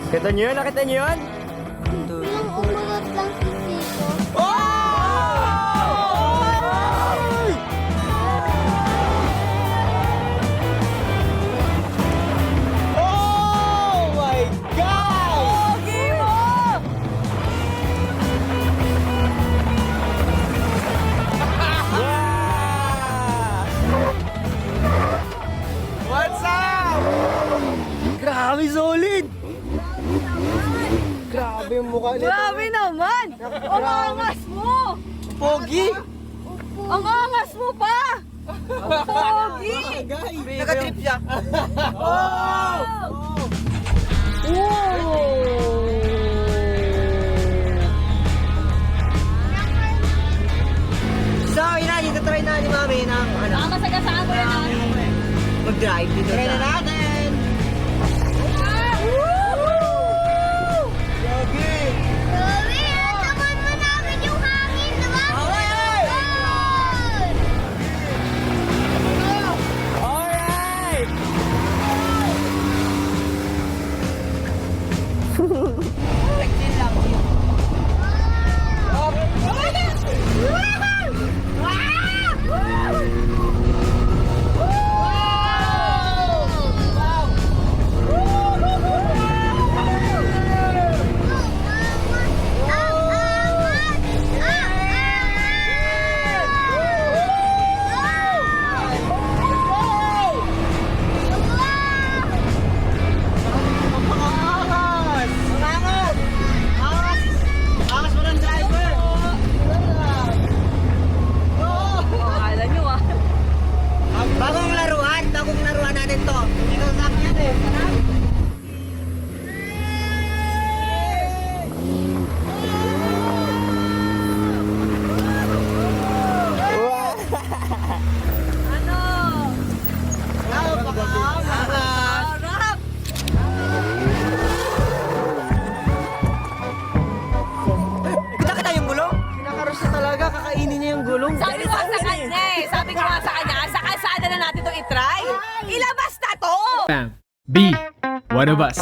Kita nyo yun? Nakita nyo yun? Yung umulat lang si Tito. Oh my God! Pogi mo! What's up? Grabe, solid! Grabe yung mukha nito. Grabe naman! Ang angas mo! Pogi! Ang angas mo pa! Pogi! Nakatrip siya. So, yun na, dito try na ni Mami ng ano, Mamasagasaan mo yan, ah. mag-drive dito. Try na natin! Pogi! Grabe, naman mo namin yung hangin, diba? Alright! Angas! Angas! Angas! Angas mo ng driver! Akala nyo, ah. Bagong laruan natin to. Ito sa akin yan eh. Ano? Angas! Sarap! Nakita yung gulong? Kinakaros na talaga, kakainin niya yung gulong. Sabi ko nga sa kanya eh. Sabi ko nga sa kanya, sa kalsada na natin itong itry. Ilabas na to! Bam. B. One of us.